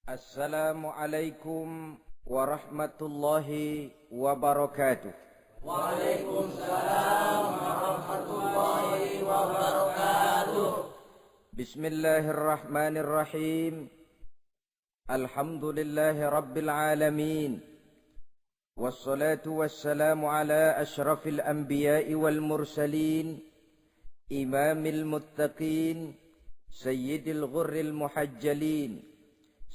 Assalamualaikum warahmatullahi wabarakatuh. Waalaikumsalam warahmatullahi wabarakatuh. Bismillahirrahmanirrahim. Alhamdulillahi rabbil alamin. Wassalatu wassalamu ala ashrafil anbiya'i wal mursalin, imamil muttaqin, sayyidil ghurril muhajjalin,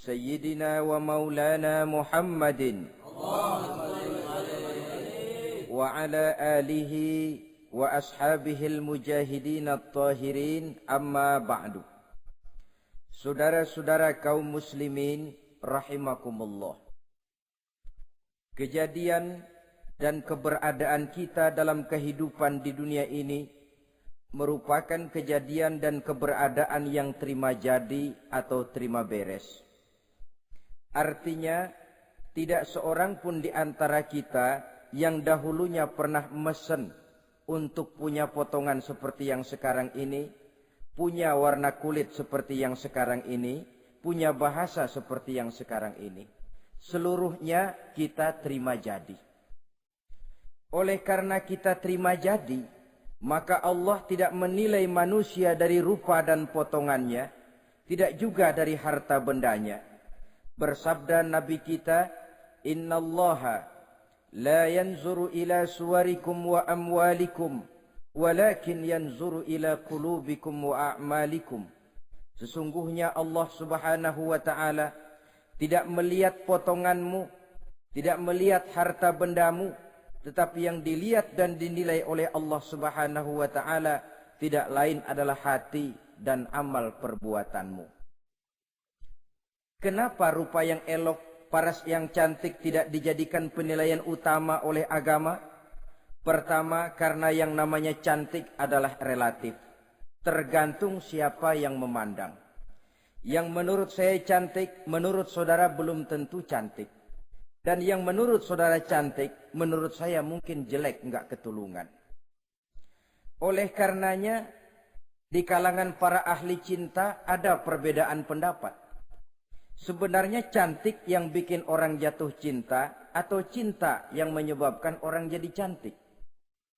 Sayyidina wa maulana Muhammadin wa ala alihi wa ashabihil mujahidin at-tahirin, amma ba'du. Saudara-saudara kaum muslimin rahimakumullah. Kejadian dan keberadaan kita dalam kehidupan di dunia ini merupakan kejadian dan keberadaan yang terima jadi atau terima beres. Artinya, tidak seorang pun di antara kita yang dahulunya pernah mesen untuk punya potongan seperti yang sekarang ini, punya warna kulit seperti yang sekarang ini, punya bahasa seperti yang sekarang ini. Seluruhnya kita terima jadi. Oleh karena kita terima jadi, maka Allah tidak menilai manusia dari rupa dan potongannya, tidak juga dari harta bendanya. Bersabda Nabi kita, Innallaha la yanzuru ila suwarikum wa amwalikum, walakin yanzuru ila qulubikum wa a'malikum. Sesungguhnya Allah subhanahu wa ta'ala tidak melihat potonganmu, tidak melihat harta bendamu, tetapi yang dilihat dan dinilai oleh Allah subhanahu wa ta'ala tidak lain adalah hati dan amal perbuatanmu. Kenapa rupa yang elok, paras yang cantik tidak dijadikan penilaian utama oleh agama? Pertama, karena yang namanya cantik adalah relatif. Tergantung siapa yang memandang. Yang menurut saya cantik, menurut saudara belum tentu cantik. Dan yang menurut saudara cantik, menurut saya mungkin jelek, enggak ketulungan. Oleh karenanya, di kalangan para ahli cinta ada perbedaan pendapat. Sebenarnya cantik yang bikin orang jatuh cinta atau cinta yang menyebabkan orang jadi cantik.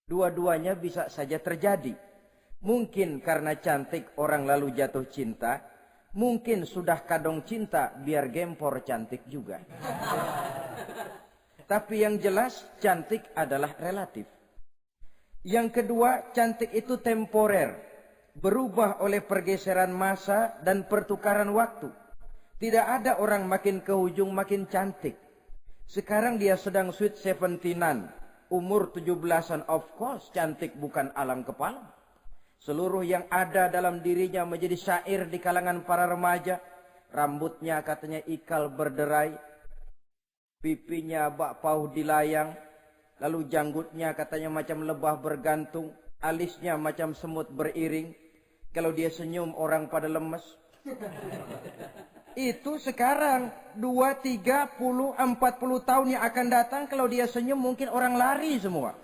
Dua-duanya bisa saja terjadi. Mungkin karena cantik orang lalu jatuh cinta, mungkin sudah kadong cinta biar gempor cantik juga. Tapi yang jelas cantik adalah relatif. Yang kedua, cantik itu temporer, berubah oleh pergeseran masa dan pertukaran waktu. Tidak ada orang makin ke ujung makin cantik. Sekarang dia sedang sweet 17-an, umur 17-an, of course cantik bukan alam kepala. Seluruh yang ada dalam dirinya menjadi syair di kalangan para remaja. Rambutnya katanya ikal berderai, pipinya bak pauh dilayang, lalu janggutnya katanya macam lebah bergantung, alisnya macam semut beriring. Kalau dia senyum orang pada lemes. Itu sekarang 2, 30, 40 tahun yang akan datang, kalau dia senyum mungkin orang lari semua.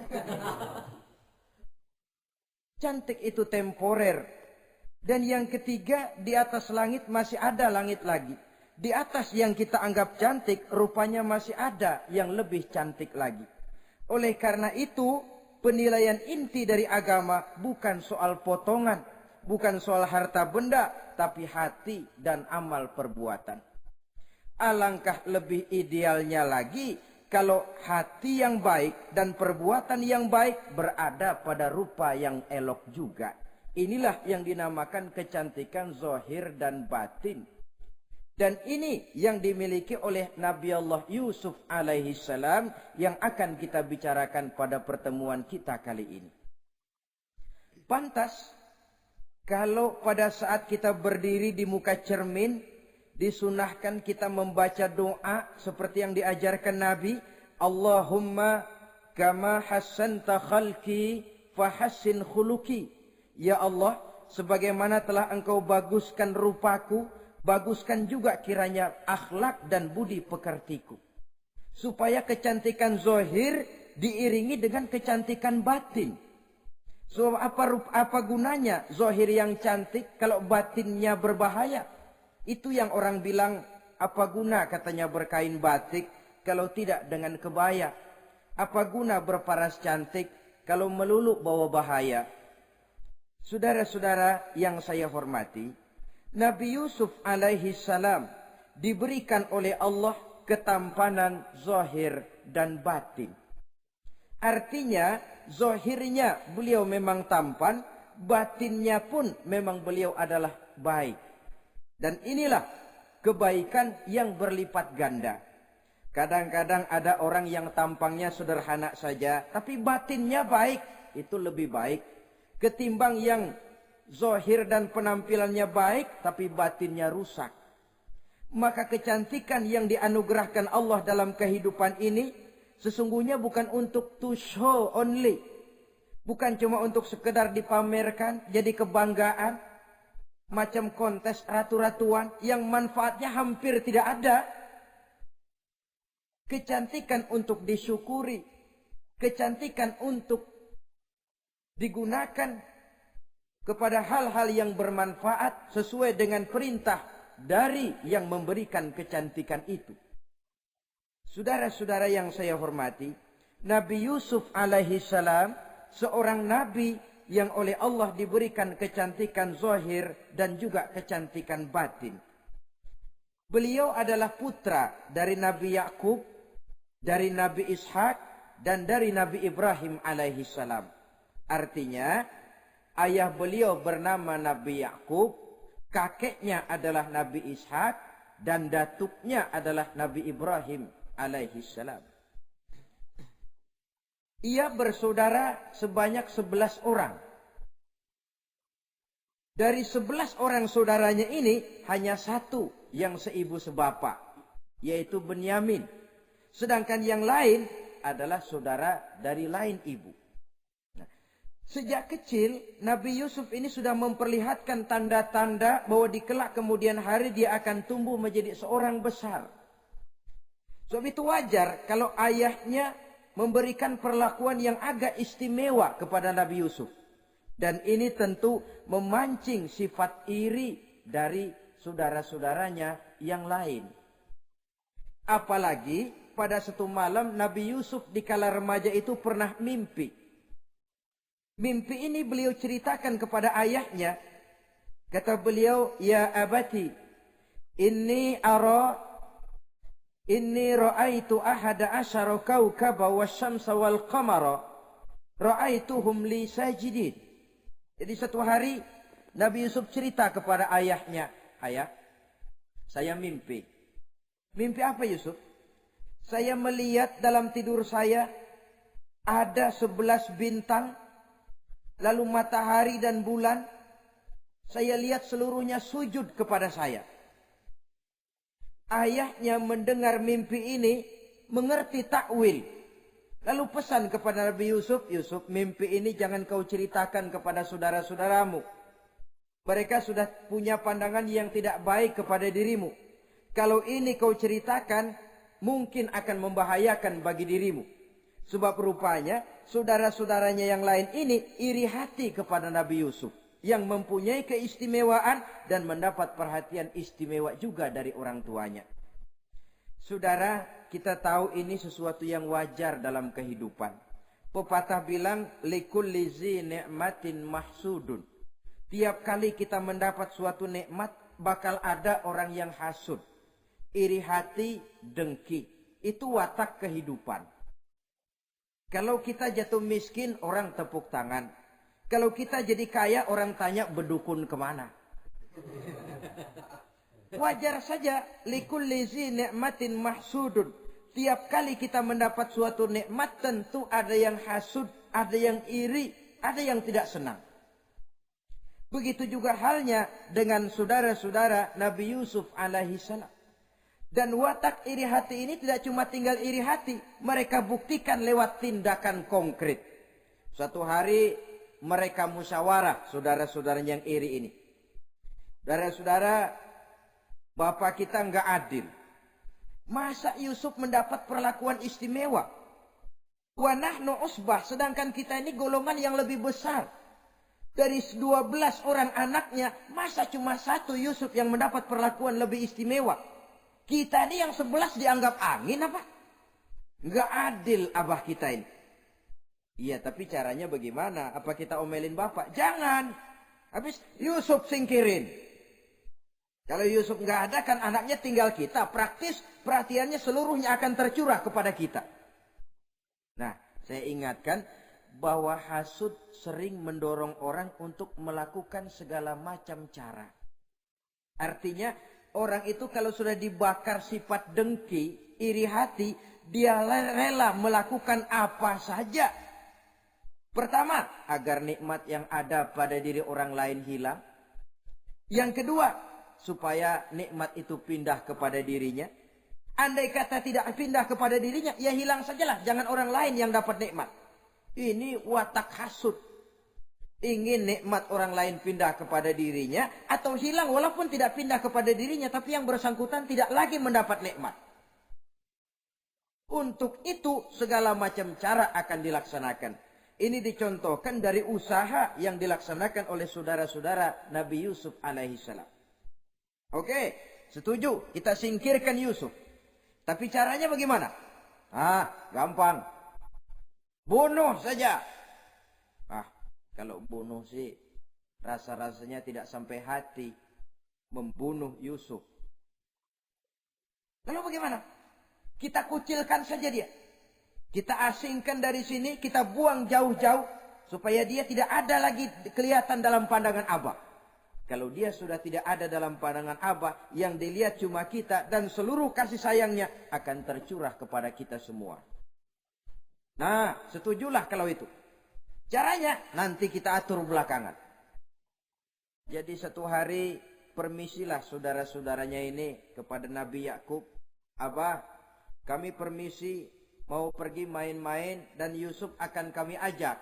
Cantik itu temporer. Dan yang ketiga, di atas langit masih ada langit lagi. Di atas yang kita anggap cantik, rupanya masih ada yang lebih cantik lagi. Oleh karena itu, penilaian inti dari agama bukan soal potongan, bukan soal harta benda, tapi hati dan amal perbuatan. Alangkah lebih idealnya lagi kalau hati yang baik dan perbuatan yang baik berada pada rupa yang elok juga. Inilah yang dinamakan kecantikan zahir dan batin. Dan ini yang dimiliki oleh Nabi Allah Yusuf alaihi salam yang akan kita bicarakan pada pertemuan kita kali ini. Pantas kalau pada saat kita berdiri di muka cermin, disunahkan kita membaca doa seperti yang diajarkan Nabi. Allahumma kama hassanta khalqi fahassin khuluqi. Ya Allah, sebagaimana telah engkau baguskan rupaku, baguskan juga kiranya akhlak dan budi pekertiku. Supaya kecantikan zahir diiringi dengan kecantikan batin. So, apa gunanya zahir yang cantik kalau batinnya berbahaya? Itu yang orang bilang, apa guna katanya berkain batik kalau tidak dengan kebaya? Apa guna berparas cantik kalau melulu bawa bahaya? Saudara-saudara yang saya hormati, Nabi Yusuf alaihi salam diberikan oleh Allah ketampanan zahir dan batin. Artinya, zahirnya beliau memang tampan, batinnya pun memang beliau adalah baik. Dan inilah kebaikan yang berlipat ganda. Kadang-kadang ada orang yang tampangnya sederhana saja, tapi batinnya baik. Itu lebih baik ketimbang yang zahir dan penampilannya baik, tapi batinnya rusak. Maka kecantikan yang dianugerahkan Allah dalam kehidupan ini sesungguhnya bukan untuk to show only. Bukan cuma untuk sekedar dipamerkan, jadi kebanggaan. Macam kontes ratu-ratuan yang manfaatnya hampir tidak ada. Kecantikan untuk disyukuri. Kecantikan untuk digunakan kepada hal-hal yang bermanfaat sesuai dengan perintah dari yang memberikan kecantikan itu. Saudara-saudara yang saya hormati, Nabi Yusuf alaihi salam seorang nabi yang oleh Allah diberikan kecantikan zahir dan juga kecantikan batin. Beliau adalah putra dari Nabi Yakub, dari Nabi Ishak, dan dari Nabi Ibrahim alaihi salam. Artinya, ayah beliau bernama Nabi Yakub, kakeknya adalah Nabi Ishak, dan datuknya adalah Nabi Ibrahim alaihi salam. Ia bersaudara sebanyak 11 orang. Dari 11 orang saudaranya ini, hanya satu yang seibu sebapak, yaitu Benyamin. Sedangkan yang lain adalah saudara dari lain ibu. Nah, sejak kecil, Nabi Yusuf ini sudah memperlihatkan tanda-tanda bahwa di kelak kemudian hari dia akan tumbuh menjadi seorang besar. Sebab itu wajar kalau ayahnya memberikan perlakuan yang agak istimewa kepada Nabi Yusuf. Dan ini tentu memancing sifat iri dari saudara-saudaranya yang lain. Apalagi pada satu malam Nabi Yusuf di kala remaja itu pernah mimpi. Mimpi ini beliau ceritakan kepada ayahnya. Kata beliau, "Ya abati, inni ra'aitu ahada asyara kawkaba wasyamsa wal qamara ra'aituhum li sajidin." Jadi satu hari Nabi Yusuf cerita kepada ayahnya, "Ayah, saya mimpi." Mimpi apa Yusuf? "Saya melihat dalam tidur saya ada 11 bintang, lalu matahari dan bulan. Saya lihat seluruhnya sujud kepada saya." Ayahnya mendengar mimpi ini, mengerti takwil. Lalu pesan kepada Nabi Yusuf, "Yusuf, mimpi ini jangan kau ceritakan kepada saudara-saudaramu. Mereka sudah punya pandangan yang tidak baik kepada dirimu. Kalau ini kau ceritakan, mungkin akan membahayakan bagi dirimu." Sebab rupanya saudara-saudaranya yang lain ini iri hati kepada Nabi Yusuf, yang mempunyai keistimewaan dan mendapat perhatian istimewa juga dari orang tuanya. Saudara, kita tahu ini sesuatu yang wajar dalam kehidupan. Pepatah bilang, likulli zi ni'matin mahsudun. Tiap kali kita mendapat suatu nikmat, bakal ada orang yang hasud, iri hati, dengki. Itu watak kehidupan. Kalau kita jatuh miskin, orang tepuk tangan. Kalau kita jadi kaya, orang tanya berdukun kemana. Wajar saja, likulli zi ni'matin mahsudun. Tiap kali kita mendapat suatu nikmat, tentu ada yang hasud, ada yang iri, ada yang tidak senang. Begitu juga halnya dengan saudara-saudara Nabi Yusuf alaihi salam. Dan watak iri hati ini tidak cuma tinggal iri hati, mereka buktikan lewat tindakan konkret. Suatu hari mereka musyawarah, saudara-saudaranya yang iri ini. Saudara-saudara, bapak kita enggak adil. Masa Yusuf mendapat perlakuan istimewa? Wa nahnu usbah, sedangkan kita ini golongan yang lebih besar. Dari 12 orang anaknya, masa cuma satu Yusuf yang mendapat perlakuan lebih istimewa? Kita ini yang 11 dianggap angin apa? Enggak adil abah kita ini. Iya, tapi caranya bagaimana? Apa kita omelin bapak? Jangan. Habis Yusuf singkirin. Kalau Yusuf enggak ada, kan anaknya tinggal kita. Praktis perhatiannya seluruhnya akan tercurah kepada kita. Nah, saya ingatkan bahwa hasud sering mendorong orang untuk melakukan segala macam cara. Artinya orang itu kalau sudah dibakar sifat dengki, iri hati, dia rela melakukan apa saja. Pertama, agar nikmat yang ada pada diri orang lain hilang. Yang kedua, supaya nikmat itu pindah kepada dirinya. Andai kata tidak pindah kepada dirinya, ya hilang sajalah. Jangan orang lain yang dapat nikmat. Ini watak hasud. Ingin nikmat orang lain pindah kepada dirinya atau hilang walaupun tidak pindah kepada dirinya, tapi yang bersangkutan tidak lagi mendapat nikmat. Untuk itu segala macam cara akan dilaksanakan. Ini dicontohkan dari usaha yang dilaksanakan oleh saudara-saudara Nabi Yusuf alaihi salam. Oke, setuju, kita singkirkan Yusuf. Tapi caranya bagaimana? Gampang. Bunuh saja. Kalau bunuh sih rasa-rasanya tidak sampai hati membunuh Yusuf. Lalu bagaimana? Kita kucilkan saja dia. Kita asingkan dari sini, kita buang jauh-jauh supaya dia tidak ada lagi kelihatan dalam pandangan Abah. Kalau dia sudah tidak ada dalam pandangan Abah, yang dilihat cuma kita dan seluruh kasih sayangnya akan tercurah kepada kita semua. Nah, setujulah kalau itu. Caranya nanti kita atur belakangan. Jadi satu hari permisilah saudara-saudaranya ini kepada Nabi Yakub. Abah, kami permisi mau pergi main-main dan Yusuf akan kami ajak.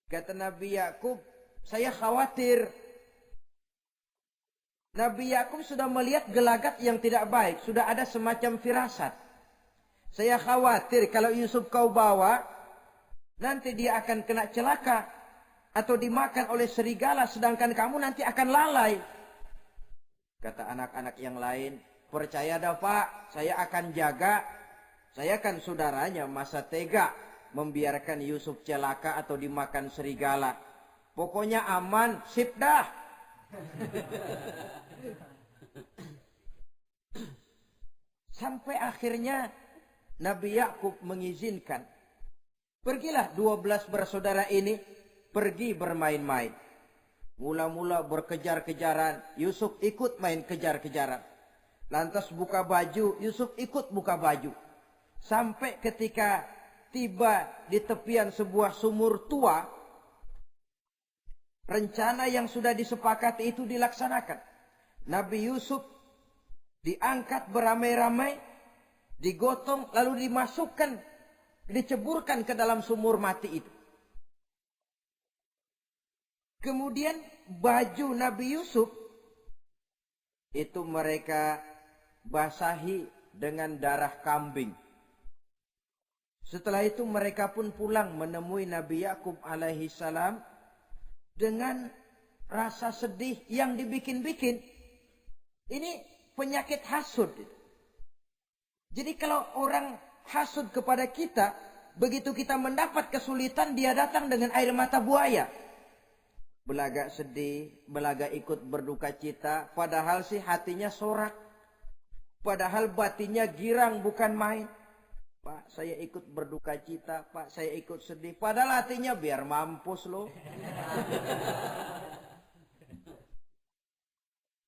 Kata Nabi Yakub, saya khawatir. Nabi Yakub sudah melihat gelagat yang tidak baik. Sudah ada semacam firasat. Saya khawatir kalau Yusuf kau bawa, nanti dia akan kena celaka atau dimakan oleh serigala, sedangkan kamu nanti akan lalai. Kata anak-anak yang lain, percaya dah Pak, saya akan jaga. Saya kan saudaranya, masa tega membiarkan Yusuf celaka atau dimakan serigala. Pokoknya aman, sip dah. Sampai akhirnya Nabi Yakub mengizinkan. Pergilah 12 bersaudara ini pergi bermain-main. Mula-mula berkejar-kejaran, Yusuf ikut main kejar-kejaran. Lantas buka baju, Yusuf ikut buka baju. Sampai ketika tiba di tepian sebuah sumur tua, rencana yang sudah disepakati itu dilaksanakan. Nabi Yusuf diangkat beramai-ramai, digotong lalu diceburkan ke dalam sumur mati itu. Kemudian baju Nabi Yusuf itu mereka basahi dengan darah kambing. Setelah itu mereka pun pulang menemui Nabi Yakub alaihi salam dengan rasa sedih yang dibikin-bikin. Ini penyakit hasud. Jadi kalau orang hasud kepada kita, begitu kita mendapat kesulitan, dia datang dengan air mata buaya. belaga sedih, belaga ikut berduka cita, padahal sih hatinya sorak. Padahal batinnya girang bukan main. Pak, saya ikut berduka cita, Pak, saya ikut sedih. Padahal hatinya biar mampus loh.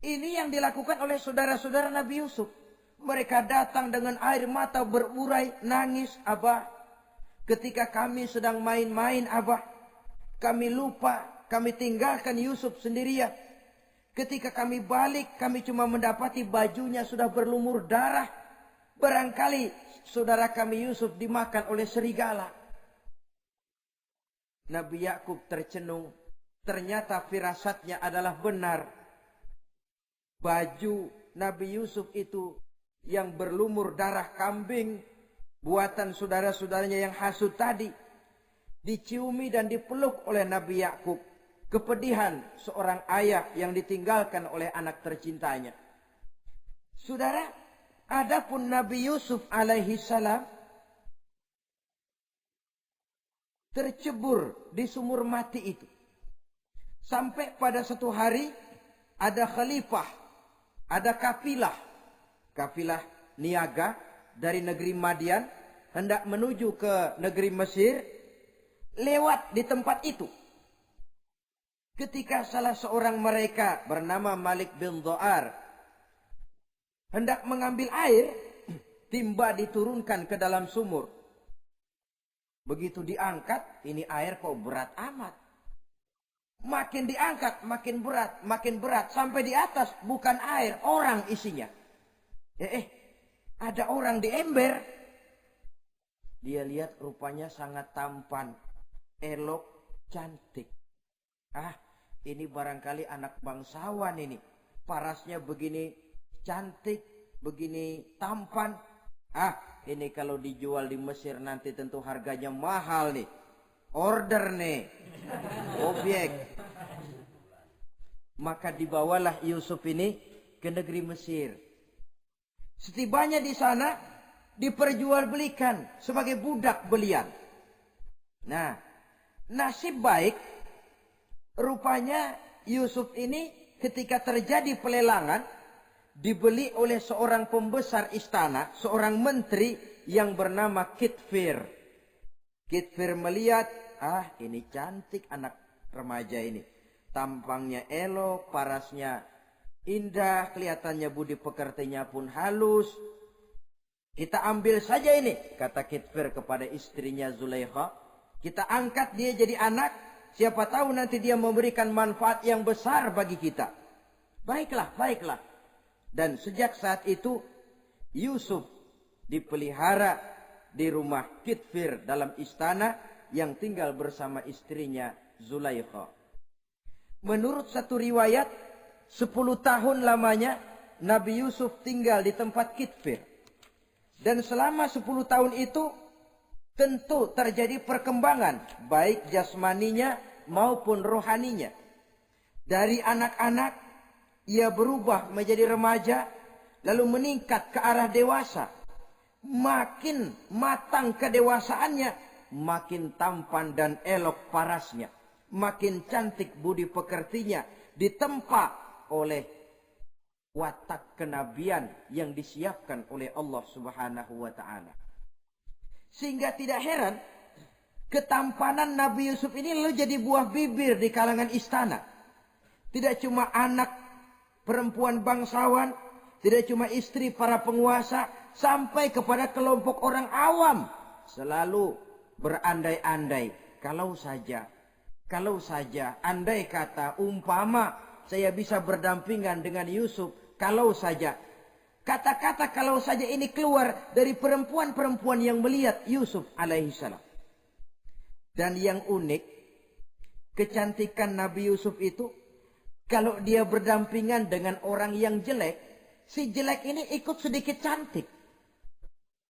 Ini yang dilakukan oleh saudara-saudara Nabi Yusuf. Mereka datang dengan air mata berurai, nangis, Abah. Ketika kami sedang main-main, Abah, kami lupa, kami tinggalkan Yusuf sendirian. Ketika kami balik, kami cuma mendapati bajunya sudah berlumur darah. Barangkali saudara kami Yusuf dimakan oleh serigala. Nabi Yakub tercenung. Ternyata firasatnya adalah benar. Baju Nabi Yusuf itu yang berlumur darah kambing, buatan saudara-saudaranya yang hasut tadi, diciumi dan dipeluk oleh Nabi Yakub. Kepedihan seorang ayah yang ditinggalkan oleh anak tercintanya. Saudara, adapun Nabi Yusuf alaihi salam tercebur di sumur mati itu. Sampai pada satu hari ada khalifah, ada kafilah niaga dari negeri Madian hendak menuju ke negeri Mesir, lewat di tempat itu. Ketika salah seorang mereka bernama Malik bin Dha'ar hendak mengambil air, timba diturunkan ke dalam sumur. Begitu diangkat, ini air kok berat amat. Makin diangkat, makin berat. Sampai di atas, bukan air, orang isinya. Ada orang di ember. Dia lihat rupanya sangat tampan, elok, cantik. Ini barangkali anak bangsawan ini. Parasnya begini cantik, begini tampan. Ini kalau dijual di Mesir nanti tentu harganya mahal nih. Order nih. Objek. Maka dibawalah Yusuf ini ke negeri Mesir. Setibanya di sana diperjualbelikan sebagai budak belian. Nah, nasib baik rupanya Yusuf ini ketika terjadi pelelangan dibeli oleh seorang pembesar istana, seorang menteri yang bernama Kitfir. Kitfir melihat, ini cantik anak remaja ini. Tampangnya elok, parasnya indah, kelihatannya budi pekertinya pun halus. Kita ambil saja ini, kata Kitfir kepada istrinya Zulaikha. Kita angkat dia jadi anak, siapa tahu nanti dia memberikan manfaat yang besar bagi kita. Baiklah, baiklah. Dan sejak saat itu Yusuf dipelihara di rumah Kitfir dalam istana yang tinggal bersama istrinya Zulaikha. Menurut satu riwayat 10 tahun lamanya Nabi Yusuf tinggal di tempat Kitfir. Dan selama 10 tahun itu tentu terjadi perkembangan baik jasmaninya maupun rohaninya. Dari anak-anak ia berubah menjadi remaja, lalu meningkat ke arah dewasa. Makin matang kedewasaannya, makin tampan dan elok parasnya. Makin cantik budi pekertinya, ditempa oleh watak kenabian yang disiapkan oleh Allah Subhanahu wa ta'ala. Sehingga tidak heran ketampanan Nabi Yusuf ini lalu jadi buah bibir di kalangan istana. Tidak cuma anak perempuan bangsawan, tidak cuma istri para penguasa, sampai kepada kelompok orang awam selalu berandai-andai, kalau saja andai kata umpama saya bisa berdampingan dengan Yusuf, kalau saja. Kata-kata kalau saja ini keluar dari perempuan-perempuan yang melihat Yusuf alaihissalam. Dan yang unik, kecantikan Nabi Yusuf itu, kalau dia berdampingan dengan orang yang jelek, si jelek ini ikut sedikit cantik.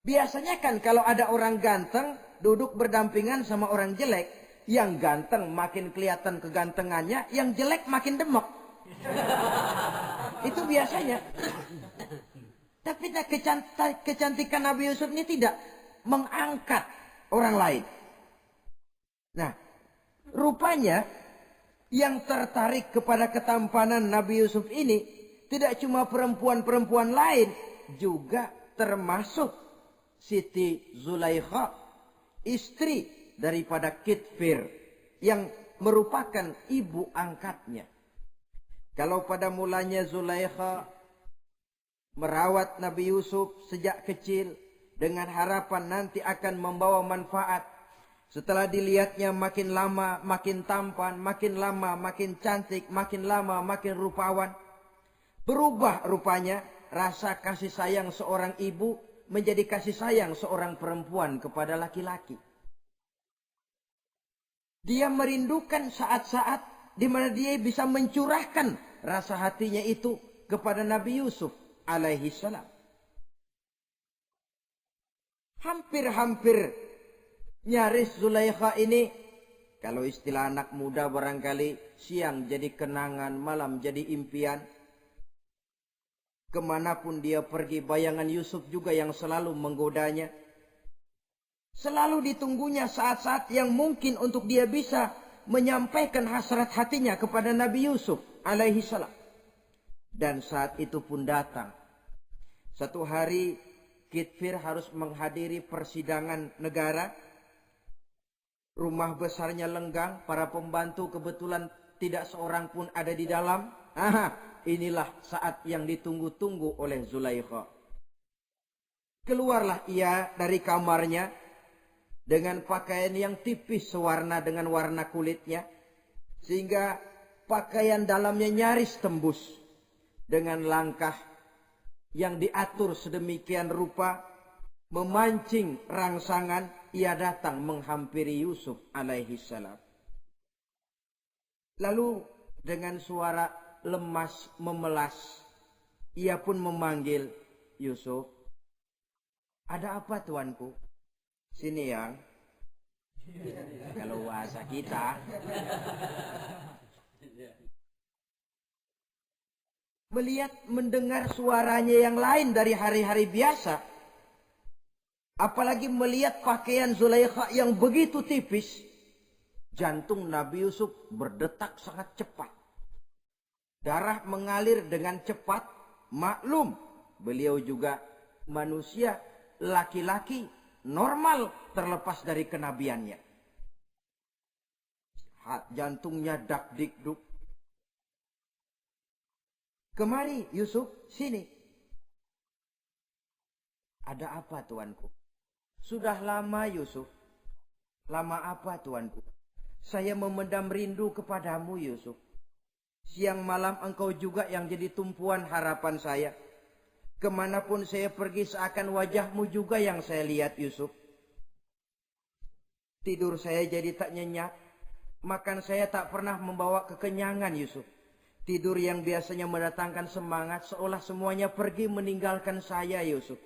Biasanya kan kalau ada orang ganteng duduk berdampingan sama orang jelek, yang ganteng makin kelihatan kegantengannya, yang jelek makin demek. Itu biasanya. Tapi kecantikan Nabi Yusuf ini tidak mengangkat orang lain. Nah, rupanya Yang tertarik kepada ketampanan Nabi Yusuf ini tidak cuma perempuan-perempuan lain, juga termasuk Siti Zulaikha, istri daripada Kitfir yang merupakan ibu angkatnya. Kalau pada mulanya Zulaikha merawat Nabi Yusuf sejak kecil dengan harapan nanti akan membawa manfaat. Setelah dilihatnya makin lama makin tampan, makin lama makin cantik, makin lama makin rupawan. Berubah rupanya rasa kasih sayang seorang ibu menjadi kasih sayang seorang perempuan kepada laki-laki. Dia merindukan saat-saat di mana dia bisa mencurahkan rasa hatinya itu kepada Nabi Yusuf alaihi salam. Hampir-hampir nyaris Zulaikha ini, kalau istilah anak muda barangkali, siang jadi kenangan, malam jadi impian. Kemanapun dia pergi, bayangan Yusuf juga yang selalu menggodanya. Selalu ditunggunya saat-saat yang mungkin untuk dia bisa menyampaikan hasrat hatinya kepada Nabi Yusuf alaihi salam. Dan saat itu pun datang. Satu hari Kitfir harus menghadiri persidangan negara. Rumah besarnya lenggang, para pembantu kebetulan tidak seorang pun ada di dalam. Inilah saat yang ditunggu-tunggu oleh Zulaikha. Keluarlah ia dari kamarnya dengan pakaian yang tipis sewarna dengan warna kulitnya, sehingga pakaian dalamnya nyaris tembus. Dengan langkah yang diatur sedemikian rupa, memancing rangsangan, ia datang menghampiri Yusuf alaihi salam. Lalu dengan suara lemas memelas, ia pun memanggil Yusuf. Ada apa tuanku? Sini yang. Kalau bahasa kita. Melihat mendengar suaranya yang lain dari hari-hari biasa. Apalagi melihat pakaian Zulaikha yang begitu tipis. Jantung Nabi Yusuf berdetak sangat cepat. Darah mengalir dengan cepat. Maklum, beliau juga manusia, laki-laki, normal terlepas dari kenabiannya. Jantungnya dak-dik-duk. Kemari Yusuf, sini. Ada apa tuanku? Sudah lama Yusuf. Lama apa tuanku? Saya memendam rindu kepadamu Yusuf. Siang malam engkau juga yang jadi tumpuan harapan saya. Kemanapun saya pergi seakan wajahmu juga yang saya lihat Yusuf. Tidur saya jadi tak nyenyak. Makan saya tak pernah membawa kekenyangan Yusuf. Tidur yang biasanya mendatangkan semangat seolah semuanya pergi meninggalkan saya Yusuf.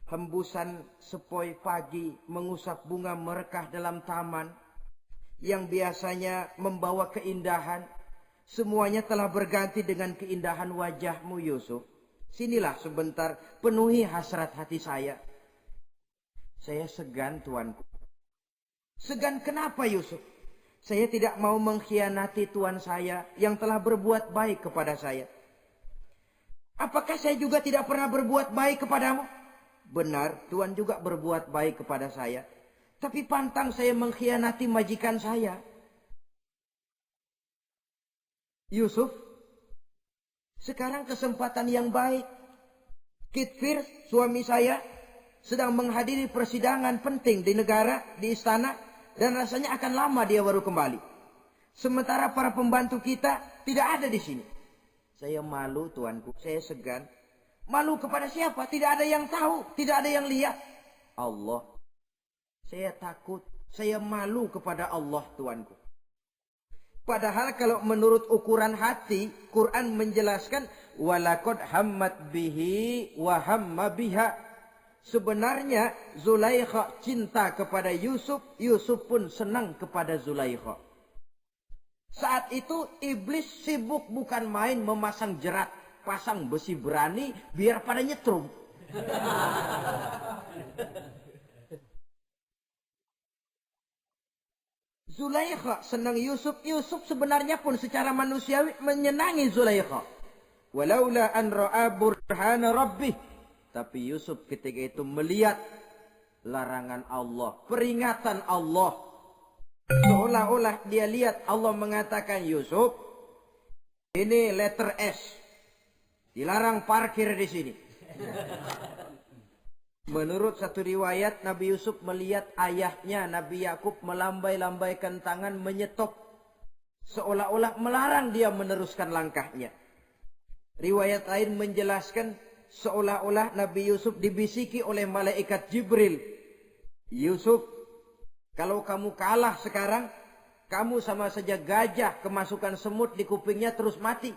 Hembusan sepoi pagi mengusap bunga merekah dalam taman yang biasanya membawa keindahan, semuanya telah berganti dengan keindahan wajahmu Yusuf. Sinilah sebentar, penuhi hasrat hati saya. Saya segan tuanku. Segan kenapa Yusuf? Saya tidak mau mengkhianati tuan saya yang telah berbuat baik kepada saya. Apakah saya juga tidak pernah berbuat baik kepadamu? Benar, tuan juga berbuat baik kepada saya. Tapi pantang saya mengkhianati majikan saya. Yusuf, sekarang kesempatan yang baik. Kitfir, suami saya, sedang menghadiri persidangan penting di negara, di istana. Dan rasanya akan lama dia baru kembali. Sementara para pembantu kita tidak ada di sini. Saya malu tuanku, saya segan. Malu kepada siapa? Tidak ada yang tahu, tidak ada yang lihat. Allah. Saya takut, saya malu kepada Allah tuanku. Padahal kalau menurut ukuran hati, Quran menjelaskan walaqad hammat bihi wa hamma biha. Sebenarnya Zulaikha cinta kepada Yusuf, Yusuf pun senang kepada Zulaikha. Saat itu iblis sibuk bukan main memasang jerat, pasang besi berani biar pada nyetrum. Zulaikha senang Yusuf. Yusuf sebenarnya pun secara manusiawi menyenangi Zulaikha. Walaula an ra'a burhana rabbih. Tapi Yusuf ketika itu melihat larangan Allah, peringatan Allah. Seolah-olah dia lihat Allah mengatakan, Yusuf, ini letter S. Dilarang parkir di sini. Menurut satu riwayat, Nabi Yusuf melihat ayahnya, Nabi Yakub, melambai-lambaikan tangan menyetop. Seolah-olah melarang dia meneruskan langkahnya. Riwayat lain menjelaskan, seolah-olah Nabi Yusuf dibisiki oleh malaikat Jibril. Yusuf, kalau kamu kalah sekarang, kamu sama saja gajah kemasukan semut di kupingnya terus mati.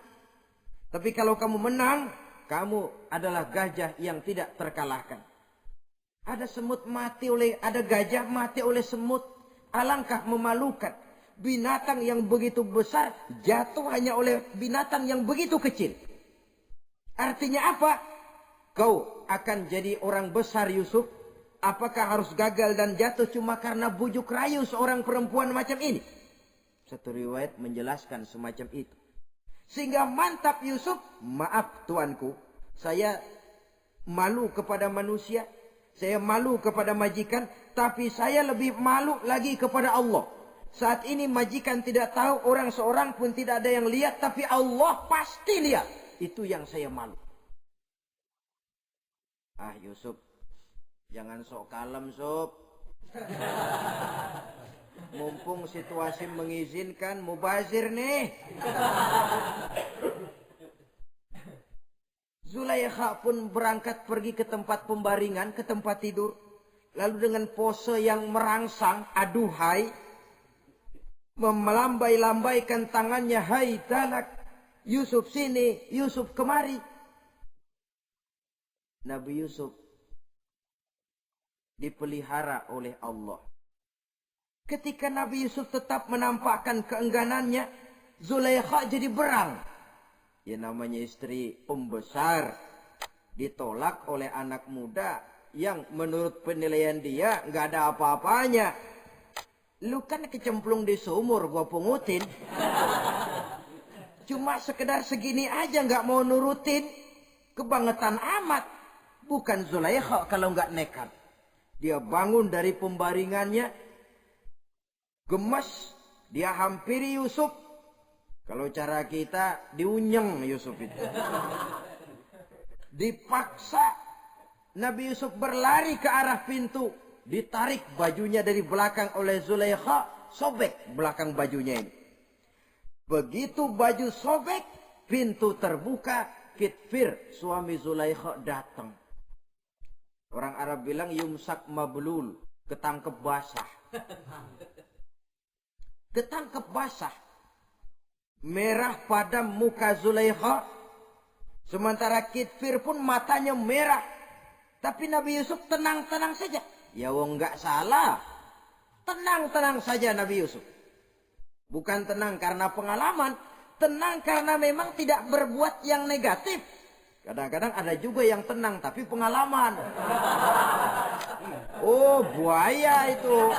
Tapi kalau kamu menang, kamu adalah gajah yang tidak terkalahkan. Ada gajah mati oleh semut. Alangkah memalukan. Binatang yang begitu besar jatuh hanya oleh binatang yang begitu kecil. Artinya apa? Kau akan jadi orang besar, Yusuf. Apakah harus gagal dan jatuh cuma karena bujuk rayu seorang perempuan macam ini? Satu riwayat menjelaskan semacam itu. Sehingga mantap Yusuf. Maaf tuanku, saya malu kepada manusia. Saya malu kepada majikan, tapi saya lebih malu lagi kepada Allah. Saat ini majikan tidak tahu, orang seorang pun tidak ada yang lihat, tapi Allah pasti lihat. Itu yang saya malu. Ah Yusuf, jangan sok kalem sob. Mumpung situasi mengizinkan, mubazir nih. Zulaikha pun berangkat pergi ke tempat pembaringan, ke tempat tidur. Lalu dengan pose yang merangsang, aduhai, melambai-lambaikan tangannya, hai talak, Yusuf sini, Yusuf kemari. Nabi Yusuf dipelihara oleh Allah. Ketika Nabi Yusuf tetap menampakkan keengganannya, Zulaikha jadi berang. Ya namanya istri pembesar ditolak oleh anak muda yang menurut penilaian dia nggak ada apa-apanya. Lu kan kecemplung di sumur, gua pungutin. Cuma sekedar segini aja nggak mau nurutin. Kebangetan amat. Bukan Zulaikha kalau nggak nekat. Dia bangun dari pembaringannya, gemes, dia hampiri Yusuf. Kalau cara kita diunyeng Yusuf itu. Dipaksa Nabi Yusuf berlari ke arah pintu. Ditarik bajunya dari belakang oleh Zulaikha. Sobek belakang bajunya ini. Begitu baju sobek, pintu terbuka. Kitfir, suami Zulaikha, datang. Orang Arab bilang yumsak mablul. Ketangkep basah. Ketangkep basah. Merah padam muka Zulaikha. Sementara Kitfir pun matanya merah. Tapi Nabi Yusuf tenang-tenang saja. Ya wong nggak salah. Tenang-tenang saja Nabi Yusuf. Bukan tenang karena pengalaman. Tenang karena memang tidak berbuat yang negatif. Kadang-kadang ada juga yang tenang tapi pengalaman. Oh buaya itu.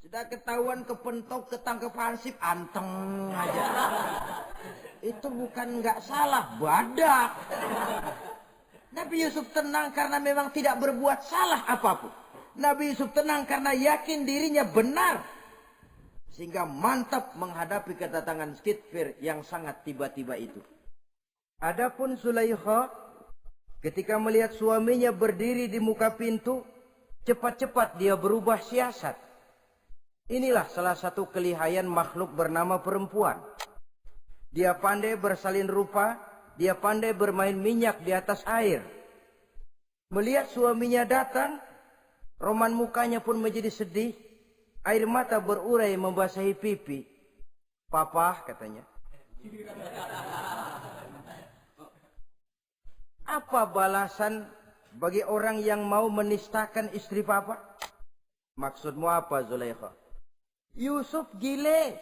Sudah ketahuan kepentok, ketangkep hansip, anteng aja. Itu bukan nggak salah, badak. Nabi Yusuf tenang karena memang tidak berbuat salah apapun. Nabi Yusuf tenang karena yakin dirinya benar. Sehingga mantap menghadapi kedatangan Kitfir yang sangat tiba-tiba itu. Adapun Zulaikha ketika melihat suaminya berdiri di muka pintu, cepat-cepat dia berubah siasat. Inilah salah satu kelihayan makhluk bernama perempuan. Dia pandai bersalin rupa, dia pandai bermain minyak di atas air. Melihat suaminya datang, roman mukanya pun menjadi sedih. Air mata berurai membasahi pipi. Papa, katanya. Apa balasan bagi orang yang mau menistakan istri papa? Maksudmu apa, Zulaikha? Yusuf gile.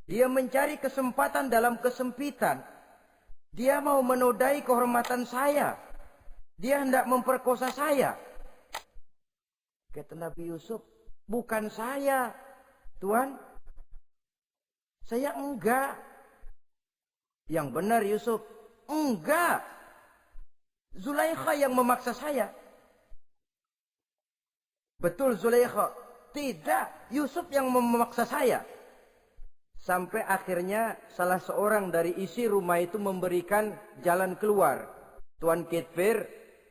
Dia mencari kesempatan dalam kesempitan. Dia mau menodai kehormatan saya. Dia hendak memperkosa saya. Kata Nabi Yusuf, bukan saya, Tuan. Saya enggak. Yang benar Yusuf, enggak. Zulaikha yang memaksa saya. Betul Zulaikha. Tidak, Yusuf yang memaksa saya. Sampai akhirnya salah seorang dari isi rumah itu memberikan jalan keluar. Tuan Kitfir,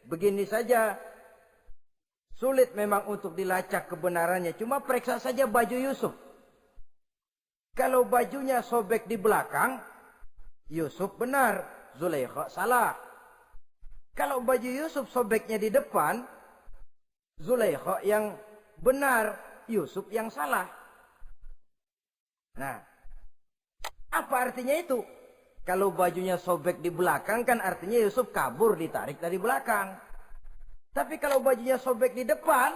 begini saja. Sulit memang untuk dilacak kebenarannya. Cuma periksa saja baju Yusuf. Kalau bajunya sobek di belakang, Yusuf benar, Zulaikha salah. Kalau baju Yusuf sobeknya di depan, Zulaikha yang benar, Yusuf yang salah. Nah, apa artinya itu? Kalau bajunya sobek di belakang kan artinya Yusuf kabur, ditarik dari belakang. Tapi kalau bajunya sobek di depan,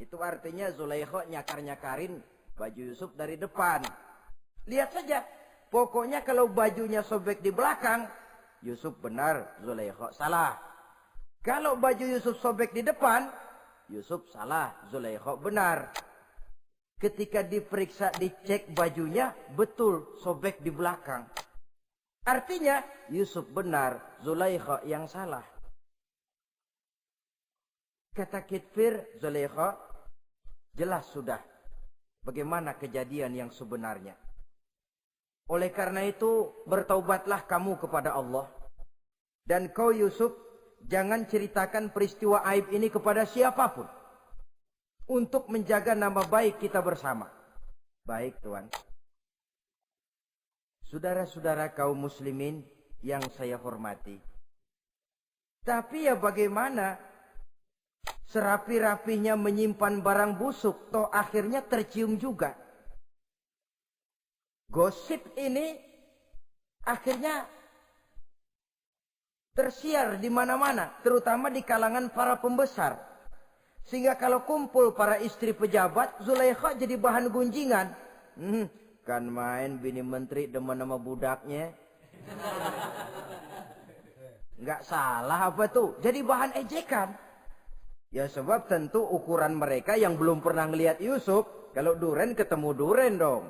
itu artinya Zulaikha nyakar-nyakarin baju Yusuf dari depan. Lihat saja, pokoknya kalau bajunya sobek di belakang, Yusuf benar, Zulaikha salah. Kalau baju Yusuf sobek di depan, Yusuf salah, Zulaikha benar. Ketika diperiksa, dicek bajunya, betul sobek di belakang. Artinya Yusuf benar, Zulaikha yang salah. Kata Kitfir, Zulaikha, jelas sudah bagaimana kejadian yang sebenarnya. Oleh karena itu, bertaubatlah kamu kepada Allah. Dan kau Yusuf, jangan ceritakan peristiwa aib ini kepada siapapun. Untuk menjaga nama baik kita bersama. Baik Tuan. Saudara-saudara kaum muslimin yang saya hormati. Tapi ya bagaimana? Serapi-rapinya menyimpan barang busuk, toh akhirnya tercium juga. Gosip ini akhirnya tersiar di mana-mana, terutama di kalangan para pembesar. Sehingga kalau kumpul para istri pejabat, Zulaikha jadi bahan gunjingan. Kan main bini menteri demen nama budaknya. Nggak salah apa tuh, jadi bahan ejekan. Ya sebab tentu ukuran mereka yang belum pernah ngelihat Yusuf, kalau duren ketemu duren dong.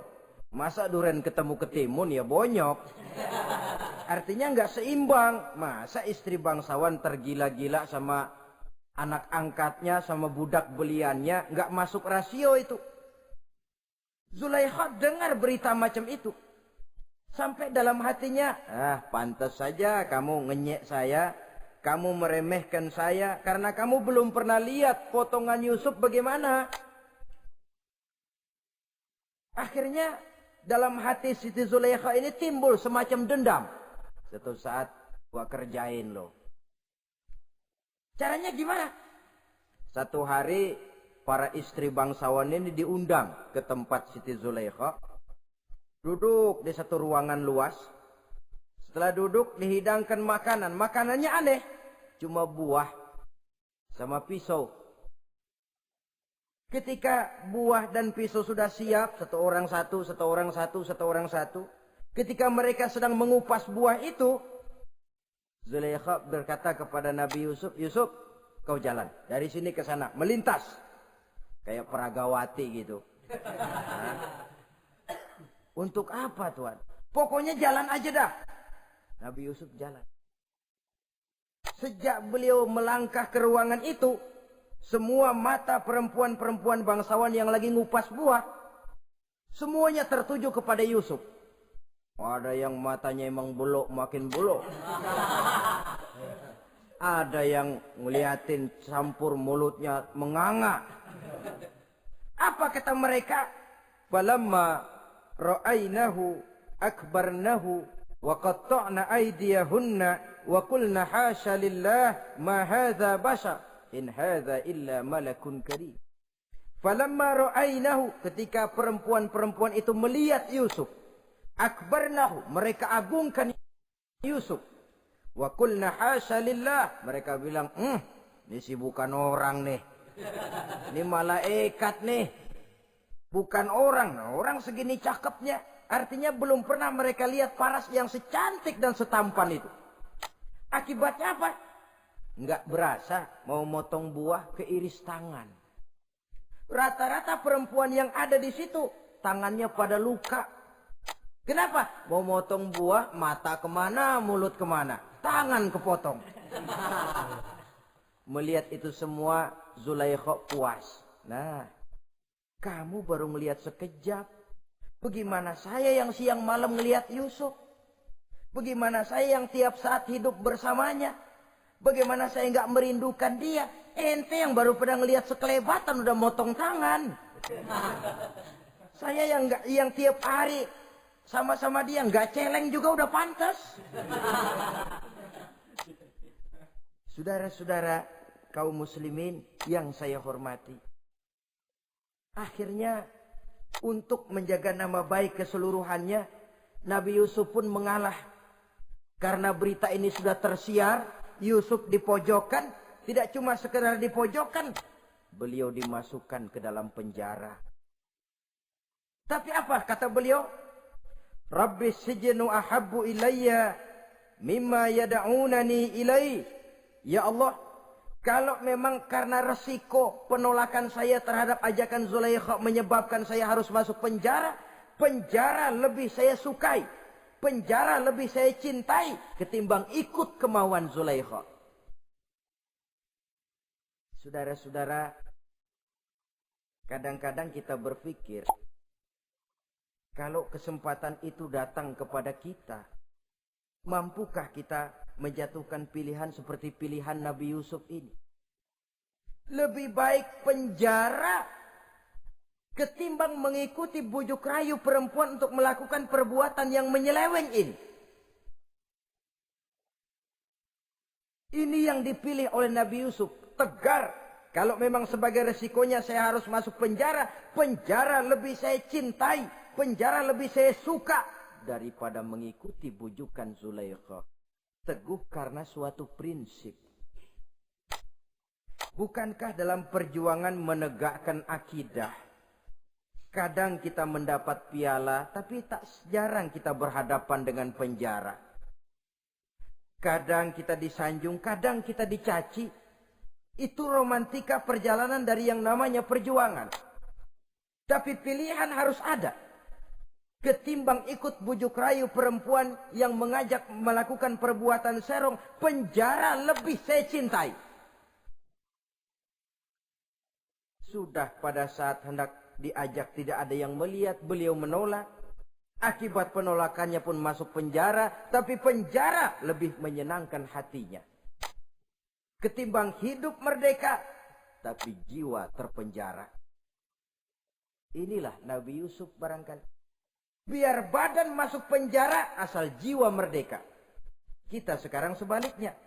Masa duren ketemu ketimun ya bonyok. Artinya nggak seimbang. Masa istri bangsawan tergila-gila sama anak angkatnya, sama budak beliannya, nggak masuk rasio itu. Zulaikha dengar berita macam itu. Sampai dalam hatinya, pantas saja kamu ngenyek saya, kamu meremehkan saya, karena kamu belum pernah lihat potongan Yusuf bagaimana. Akhirnya dalam hati Siti Zulaikha ini timbul semacam dendam. Suatu saat gua kerjain lo. Caranya gimana? Satu hari para istri bangsawan ini diundang ke tempat Siti Zulaikha. Duduk di satu ruangan luas. Setelah duduk dihidangkan makanan. Makanannya aneh. Cuma buah sama pisau. Ketika buah dan pisau sudah siap, satu orang satu. Ketika mereka sedang mengupas buah itu, Zulaikha berkata kepada Nabi Yusuf, Yusuf, kau jalan dari sini ke sana, melintas. Kayak peragawati gitu. Untuk apa Tuan? Pokoknya jalan aja dah. Nabi Yusuf jalan. Sejak beliau melangkah ke ruangan itu, semua mata perempuan-perempuan bangsawan yang lagi ngupas buah, semuanya tertuju kepada Yusuf. Ada yang matanya emang belok, makin belok. Ada yang ngeliatin campur mulutnya menganga. Apa kata mereka? Falamma ra'ainahu akbarnahu wa qatta'na aydiyahunna wa qulna hasya lillah ma hadza bashar in hadza illa malakun karim. Falamma ra'ainahu, ketika perempuan-perempuan itu melihat Yusuf, akbarnahu, mereka agungkan Yusuf. Wa qulna hasya lillah, mereka bilang, ini sih bukan orang nih. Ini malaikat nih. Bukan orang. Nah, orang segini cakepnya. Artinya belum pernah mereka lihat paras yang secantik dan setampan itu. Akibatnya apa? Nggak berasa mau motong buah keiris tangan. Rata-rata perempuan yang ada di situ tangannya pada luka. Kenapa? Mau motong buah, mata kemana, mulut kemana, tangan kepotong. Melihat itu semua, Zulaikha puas. Nah, kamu baru melihat sekejap. Bagaimana saya yang siang malam melihat Yusuf? Bagaimana saya yang tiap saat hidup bersamanya? Bagaimana saya nggak merindukan dia? Ente yang baru pernah ngelihat sekelebatan udah motong tangan. Saya yang tiap hari sama-sama dia nggak celeng juga udah pantas. Saudara-saudara kaum muslimin yang saya hormati. Akhirnya untuk menjaga nama baik keseluruhannya, Nabi Yusuf pun mengalah. Karena berita ini sudah tersiar, Yusuf dipojokkan, tidak cuma sekedar dipojokkan, beliau dimasukkan ke dalam penjara. Tapi apa kata beliau? Rabbis sijnu ahabbu ilayya mimma yad'unani ilai. Ya Allah, kalau memang karena resiko penolakan saya terhadap ajakan Zulaikha menyebabkan saya harus masuk penjara, penjara lebih saya sukai, penjara lebih saya cintai ketimbang ikut kemauan Zulaikha. Saudara-saudara, kadang-kadang kita berpikir, kalau kesempatan itu datang kepada kita, mampukah kita menjatuhkan pilihan seperti pilihan Nabi Yusuf ini? Lebih baik penjara ketimbang mengikuti bujuk rayu perempuan untuk melakukan perbuatan yang menyeleweng ini. Ini yang dipilih oleh Nabi Yusuf. Tegar. Kalau memang sebagai resikonya saya harus masuk penjara, penjara lebih saya cintai, penjara lebih saya suka daripada mengikuti bujukan Zulaikha. Teguh karena suatu prinsip. Bukankah dalam perjuangan menegakkan akidah, kadang kita mendapat piala, tapi tak jarang kita berhadapan dengan penjara. Kadang kita disanjung, kadang kita dicaci. Itu romantika perjalanan dari yang namanya perjuangan. Tapi pilihan harus ada. Ketimbang ikut bujuk rayu perempuan yang mengajak melakukan perbuatan serong, penjara lebih saya cintai. Sudah pada saat hendak diajak tidak ada yang melihat, beliau menolak. Akibat penolakannya pun masuk penjara, tapi penjara lebih menyenangkan hatinya. Ketimbang hidup merdeka, tapi jiwa terpenjara. Inilah Nabi Yusuf barangkali. Biar badan masuk penjara, asal jiwa merdeka. Kita sekarang sebaliknya.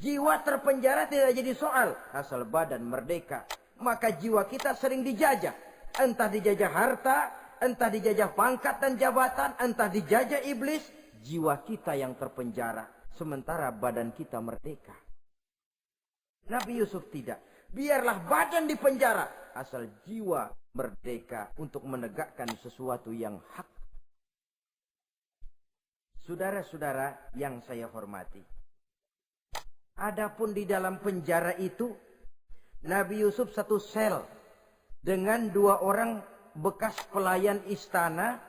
Jiwa terpenjara tidak jadi soal, asal badan merdeka. Maka jiwa kita sering dijajah. Entah dijajah harta, entah dijajah pangkat dan jabatan, entah dijajah iblis. Jiwa kita yang terpenjara, sementara badan kita merdeka. Nabi Yusuf tidak. Biarlah badan di penjara, asal jiwa merdeka untuk menegakkan sesuatu yang hak. Saudara-saudara yang saya hormati. Adapun di dalam penjara itu, Nabi Yusuf satu sel dengan 2 orang bekas pelayan istana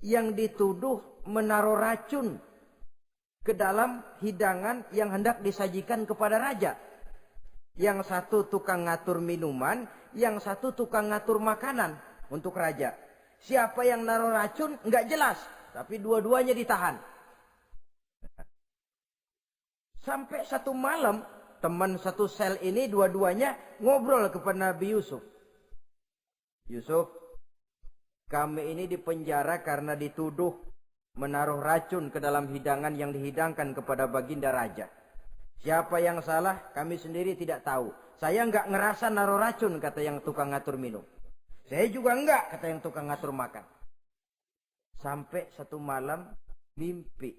yang dituduh menaruh racun ke dalam hidangan yang hendak disajikan kepada raja. Yang satu tukang ngatur minuman, yang satu tukang ngatur makanan untuk raja. Siapa yang naruh racun nggak jelas, tapi dua-duanya ditahan. Sampai satu malam, teman satu sel ini dua-duanya ngobrol kepada Nabi Yusuf. Yusuf, kami ini dipenjara karena dituduh menaruh racun ke dalam hidangan yang dihidangkan kepada baginda raja. Siapa yang salah, kami sendiri tidak tahu. Saya enggak ngerasa naruh racun, kata yang tukang ngatur minum. Saya juga enggak, kata yang tukang ngatur makan. Sampai satu malam, mimpi.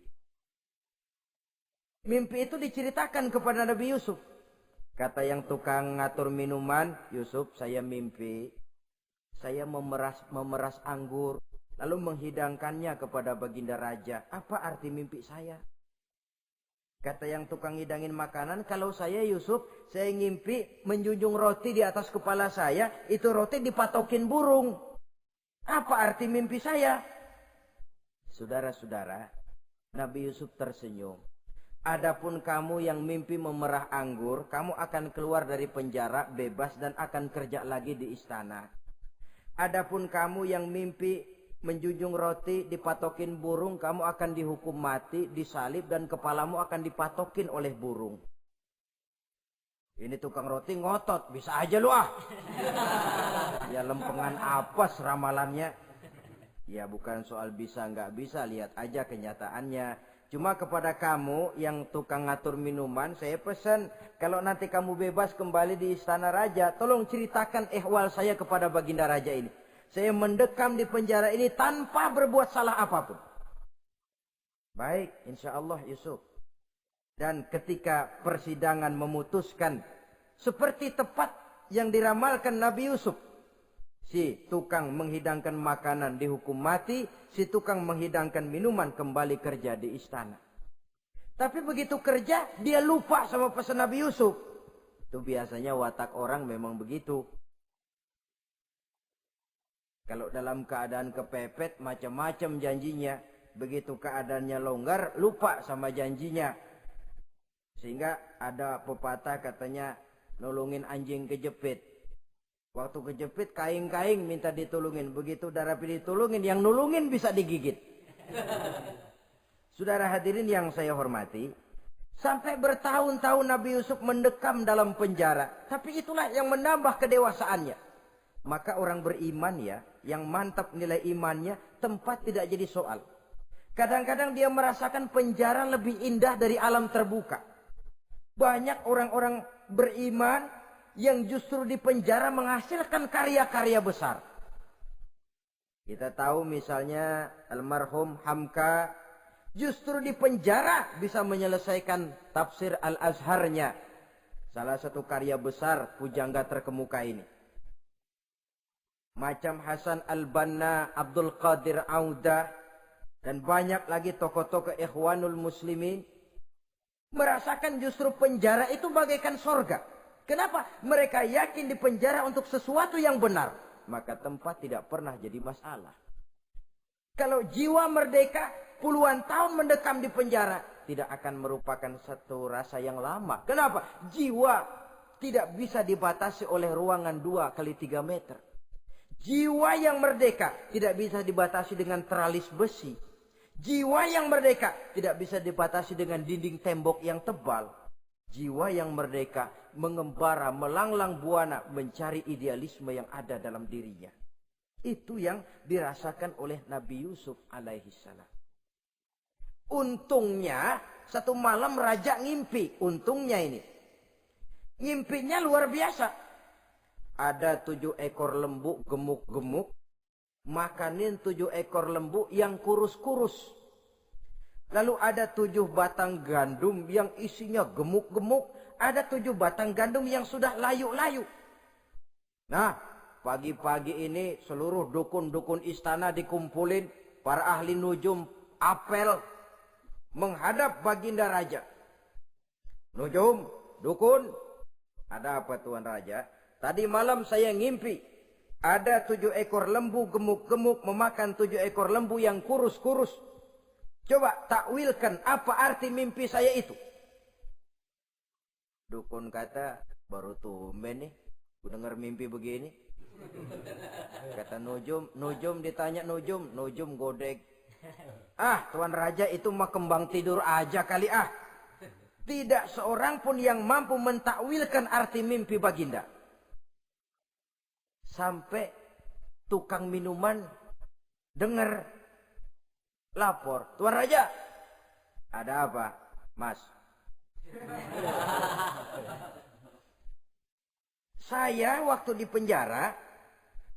Mimpi itu diceritakan kepada Nabi Yusuf. Kata yang tukang ngatur minuman, Yusuf, saya mimpi. Saya memeras anggur, lalu menghidangkannya kepada baginda raja. Apa arti mimpi saya? Kata yang tukang ngidangin makanan, kalau saya Yusuf, saya ngimpi menjunjung roti di atas kepala saya, itu roti dipatokin burung. Apa arti mimpi saya? Saudara-saudara, Nabi Yusuf tersenyum. Adapun kamu yang mimpi memerah anggur, kamu akan keluar dari penjara bebas dan akan kerja lagi di istana. Adapun kamu yang mimpi menjunjung roti dipatokin burung, kamu akan dihukum mati, disalib, dan kepalamu akan dipatokin oleh burung. Ini tukang roti ngotot, bisa aja lu ah. Ya lempengan apes ramalannya. Ya bukan soal bisa nggak bisa, lihat aja kenyataannya. Cuma kepada kamu yang tukang ngatur minuman, saya pesan, kalau nanti kamu bebas kembali di istana raja, tolong ceritakan ihwal saya kepada baginda raja ini. Saya mendekam di penjara ini tanpa berbuat salah apapun. Baik, insya Allah Yusuf. Dan ketika persidangan memutuskan seperti tepat yang diramalkan Nabi Yusuf. Si tukang menghidangkan makanan dihukum mati, si tukang menghidangkan minuman kembali kerja di istana. Tapi begitu kerja, dia lupa sama pesan Nabi Yusuf. Itu biasanya watak orang memang begitu. Kalau dalam keadaan kepepet, macam-macam janjinya. Begitu keadaannya longgar, lupa sama janjinya. Sehingga ada pepatah katanya, nolongin anjing kejepit. Waktu kejepit, kaing-kaing minta ditolongin. Begitu udah rapi ditolongin, yang nolongin bisa digigit. Saudara hadirin yang saya hormati, sampai bertahun-tahun Nabi Yusuf mendekam dalam penjara. Tapi itulah yang menambah kedewasaannya. Maka orang beriman ya, yang mantap nilai imannya, tempat tidak jadi soal. Kadang-kadang dia merasakan penjara lebih indah dari alam terbuka. Banyak orang-orang beriman yang justru di penjara menghasilkan karya-karya besar. Kita tahu misalnya almarhum Hamka, justru di penjara bisa menyelesaikan tafsir Al-Azharnya. Salah satu karya besar pujangga terkemuka ini. Macam Hasan Al-Banna, Abdul Qadir Audah, dan banyak lagi tokoh-tokoh Ikhwanul Muslimin merasakan justru penjara itu bagaikan sorga. Kenapa? Mereka yakin di penjara untuk sesuatu yang benar. Maka tempat tidak pernah jadi masalah. Kalau jiwa merdeka puluhan tahun mendekam di penjara, tidak akan merupakan satu rasa yang lama. Kenapa? Jiwa tidak bisa dibatasi oleh ruangan 2 kali 3 meter. Jiwa yang merdeka tidak bisa dibatasi dengan teralis besi. Jiwa yang merdeka tidak bisa dibatasi dengan dinding tembok yang tebal. Jiwa yang merdeka mengembara, melanglang buana, mencari idealisme yang ada dalam dirinya. Itu yang dirasakan oleh Nabi Yusuf alaihissalam. Untungnya satu malam raja ngimpi. Untungnya ini. Ngimpinya luar biasa. Ada 7 ekor lembu gemuk-gemuk. Makanin 7 ekor lembu yang kurus-kurus. Lalu ada 7 batang gandum yang isinya gemuk-gemuk. Ada 7 batang gandum yang sudah layu-layu. Nah, pagi-pagi ini seluruh dukun-dukun istana dikumpulin. Para ahli nujum apel menghadap baginda raja. Nujum, dukun, ada apa Tuan Raja? Tadi malam saya ngimpi. Ada 7 ekor lembu gemuk-gemuk memakan 7 ekor lembu yang kurus-kurus. Coba takwilkan apa arti mimpi saya itu. Dukun kata, baru tumben nih. Gue dengar mimpi begini. Kata Nujum ditanya Nujum godek. Ah, Tuan Raja itu mah kembang tidur aja kali ah. Tidak seorang pun yang mampu mentakwilkan arti mimpi baginda. Sampai tukang minuman dengar lapor. Tuan Raja, ada apa, Mas? Saya waktu di penjara,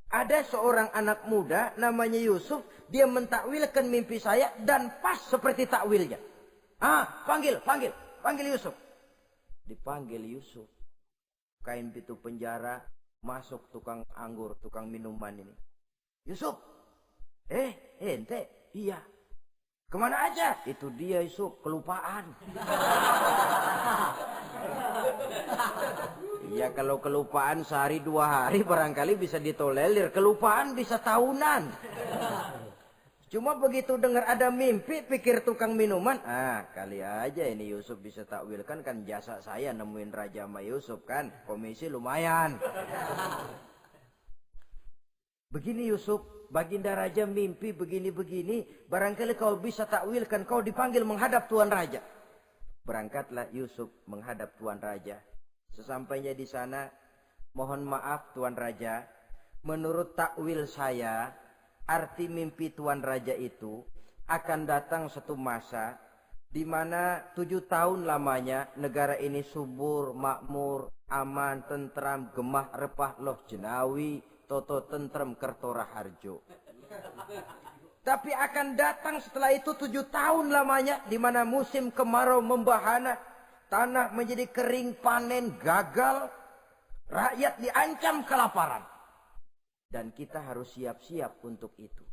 ada seorang anak muda namanya Yusuf. Dia mentakwilkan mimpi saya dan pas seperti takwilnya. Ah, panggil Yusuf. Dipanggil Yusuf. Kain pintu penjara. Masuk tukang anggur, tukang minuman ini. Yusuf, ente? Iya. Kemana aja? Itu dia Yusuf, kelupaan. Ya kalau kelupaan sehari 2 hari barangkali bisa ditolerir. Kelupaan bisa tahunan. Cuma begitu dengar ada mimpi, pikir tukang minuman. Kali aja ini Yusuf bisa takwilkan, kan jasa saya nemuin Raja sama Yusuf kan. Komisi lumayan. Begini Yusuf, Baginda Raja mimpi begini-begini. Barangkali kau bisa takwilkan, kau dipanggil menghadap Tuan Raja. Berangkatlah Yusuf menghadap Tuan Raja. Sesampainya di sana, mohon maaf Tuan Raja. Menurut takwil saya, arti mimpi Tuan Raja itu akan datang satu masa di mana 7 tahun lamanya negara ini subur, makmur, aman, tentram, gemah, repah, loh jenawi, toto tentrem, kertora harjo. Tapi akan datang setelah itu 7 tahun lamanya di mana musim kemarau membahana, tanah menjadi kering, panen gagal, rakyat diancam kelaparan. Dan kita harus siap-siap untuk itu.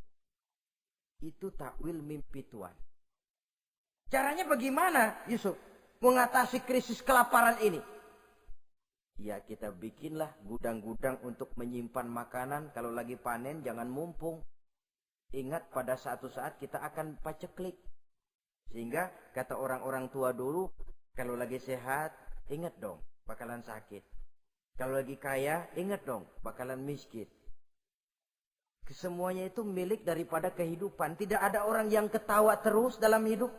Itu takwil mimpi Tuhan. Caranya bagaimana Yusuf mengatasi krisis kelaparan ini? Ya kita bikinlah gudang-gudang untuk menyimpan makanan. Kalau lagi panen jangan mumpung. Ingat pada suatu saat kita akan paceklik. Sehingga kata orang-orang tua dulu, kalau lagi sehat ingat dong bakalan sakit. Kalau lagi kaya ingat dong bakalan miskin. Semuanya itu milik daripada kehidupan. Tidak ada orang yang ketawa terus dalam hidup.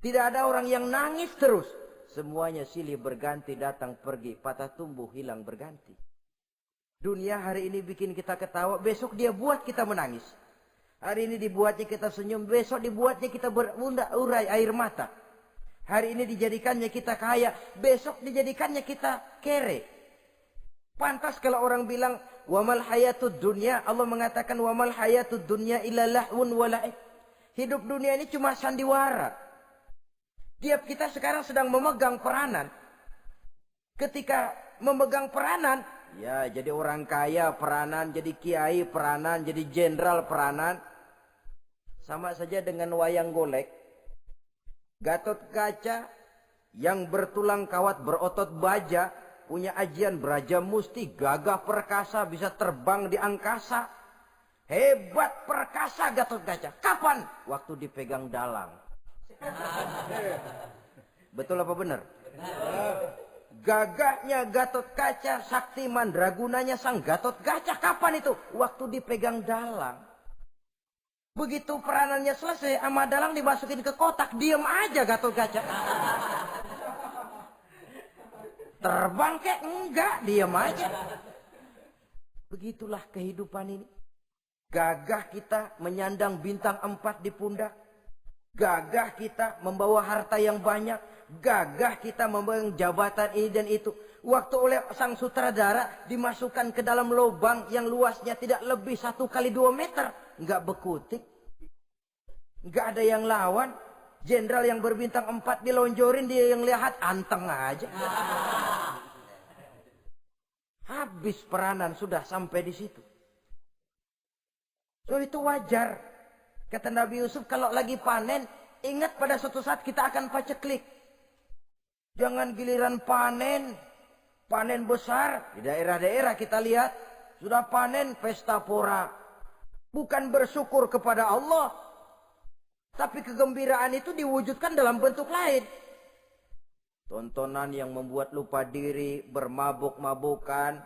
Tidak ada orang yang nangis terus. Semuanya silih berganti, datang pergi, patah tumbuh, hilang berganti. Dunia hari ini bikin kita ketawa, besok dia buat kita menangis. Hari ini dibuatnya kita senyum, besok dibuatnya kita berurai air mata. Hari ini dijadikannya kita kaya, besok dijadikannya kita kere. Pantas kalau orang bilang wamal hayatud dunya, Allah mengatakan wamal hayatud dunya illa lahwun wa la'ib. Hidup dunia ini cuma sandiwara. Tiap kita sekarang sedang memegang peranan. Ketika memegang peranan, ya jadi orang kaya peranan, jadi kiai peranan, jadi jenderal peranan. Sama saja dengan wayang golek. Gatot Kaca yang bertulang kawat berotot baja, punya ajian beraja musti, gagah perkasa, bisa terbang di angkasa. Hebat perkasa Gatot Kaca. Kapan? Waktu dipegang dalang. Betul apa benar? Gagahnya Gatot Kaca, sakti mandragunanya sang Gatot Kaca. Kapan itu? Waktu dipegang dalang. Begitu peranannya selesai, sama dalang dimasukin ke kotak, diam aja Gatot Kaca. Terbang kek? Enggak, diam aja. Begitulah kehidupan ini. Gagah kita menyandang bintang 4 di pundak. Gagah kita membawa harta yang banyak. Gagah kita membawa jabatan ini dan itu. Waktu oleh sang sutradara dimasukkan ke dalam lubang yang luasnya tidak lebih 1 kali 2 meter. Enggak bekutik. Enggak ada yang lawan. Jenderal yang berbintang 4 dilonjorin, dia yang lihat anteng aja. Habis peranan sudah sampai di situ. So itu wajar. Kata Nabi Yusuf, kalau lagi panen, ingat pada suatu saat kita akan paceklik. Jangan giliran panen, panen besar. Di daerah-daerah kita lihat, sudah panen pesta pora. Bukan bersyukur kepada Allah. Tapi kegembiraan itu diwujudkan dalam bentuk lain. Tontonan yang membuat lupa diri, bermabuk-mabukan.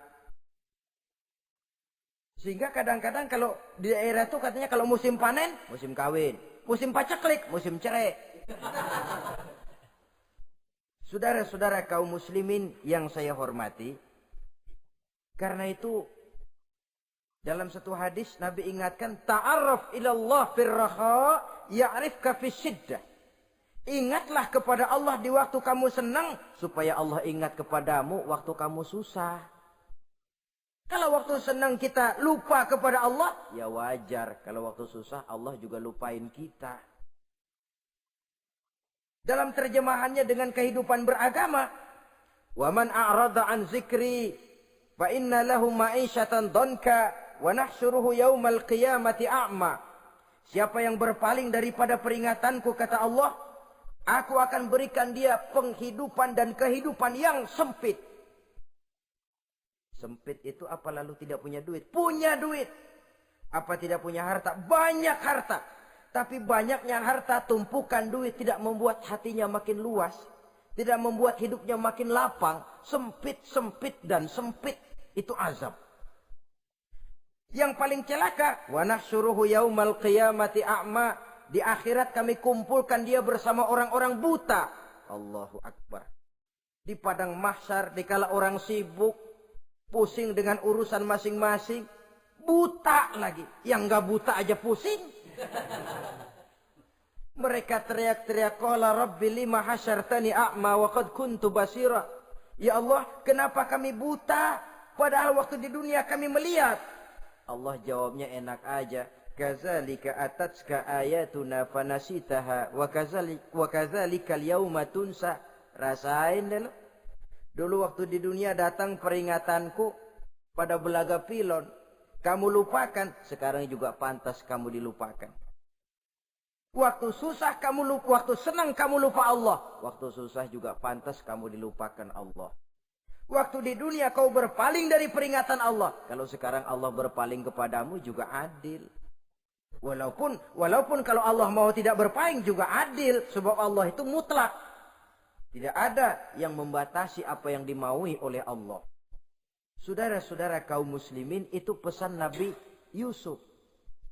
Sehingga kadang-kadang kalau di daerah itu katanya kalau musim panen, musim kawin. Musim paceklik, musim cerai. Saudara-saudara kaum muslimin yang saya hormati. Karena itu dalam satu hadis Nabi ingatkan, ta'arraf ilallah firraha ya'rifka fisyiddah. Ingatlah kepada Allah di waktu kamu senang, supaya Allah ingat kepadamu waktu kamu susah. Kalau waktu senang kita lupa kepada Allah, ya wajar. Kalau waktu susah Allah juga lupain kita. Dalam terjemahannya dengan kehidupan beragama, wa man a'rada an zikri fa inna lahu ma'isyatan dhanka wa nahsyuruhu yaumal qiyamati a'ma. Siapa yang berpaling daripada peringatanku, kata Allah, aku akan berikan dia penghidupan dan kehidupan yang sempit. Sempit itu apa lalu tidak punya duit? Punya duit. Apa tidak punya harta? Banyak harta. Tapi banyaknya harta, tumpukan duit tidak membuat hatinya makin luas. Tidak membuat hidupnya makin lapang. Sempit, sempit, dan sempit. Itu azab. Yang paling celaka, wa nahsyuruhu yaumal qiyamati a'ma. Di akhirat kami kumpulkan dia bersama orang-orang buta. Allahu Akbar. Di padang mahsyar, dikala orang sibuk, pusing dengan urusan masing-masing, buta lagi. Yang enggak buta aja pusing. Mereka teriak-teriak, qala rabbi lima hasyartani a'ma wa qad kuntu basira. Ya Allah, kenapa kami buta padahal waktu di dunia kami melihat? Allah jawabnya enak aja. Kadzalika atatska ayatuna fanasitaha wa kadzalika al-yauma tunsa. Rasain dulu. Dulu waktu di dunia datang peringatanku pada belaga pilon, kamu lupakan, sekarang juga pantas kamu dilupakan. Waktu susah kamu lupa, waktu senang kamu lupa Allah, waktu susah juga pantas kamu dilupakan Allah. Waktu di dunia kau berpaling dari peringatan Allah. Kalau sekarang Allah berpaling kepadamu juga adil. Walaupun kalau Allah mau tidak berpaling juga adil. Sebab Allah itu mutlak. Tidak ada yang membatasi apa yang dimaui oleh Allah. Saudara-saudara kaum muslimin, itu pesan Nabi Yusuf.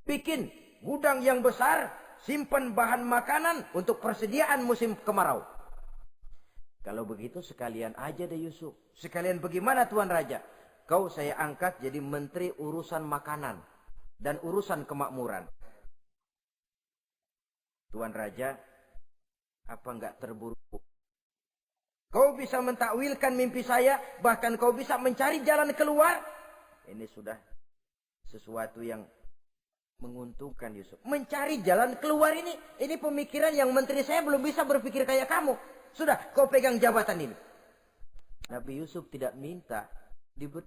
Bikin gudang yang besar, simpan bahan makanan untuk persediaan musim kemarau. Kalau begitu sekalian aja deh Yusuf. Sekalian bagaimana Tuan Raja? Kau saya angkat jadi menteri urusan makanan dan urusan kemakmuran. Tuan Raja, apa enggak terburu-buru? Kau bisa mentakwilkan mimpi saya, bahkan kau bisa mencari jalan keluar. Ini sudah sesuatu yang menguntungkan Yusuf. Mencari jalan keluar ini pemikiran yang menteri saya belum bisa berpikir kayak kamu. Sudah, kau pegang jabatan ini. Nabi Yusuf tidak minta diberi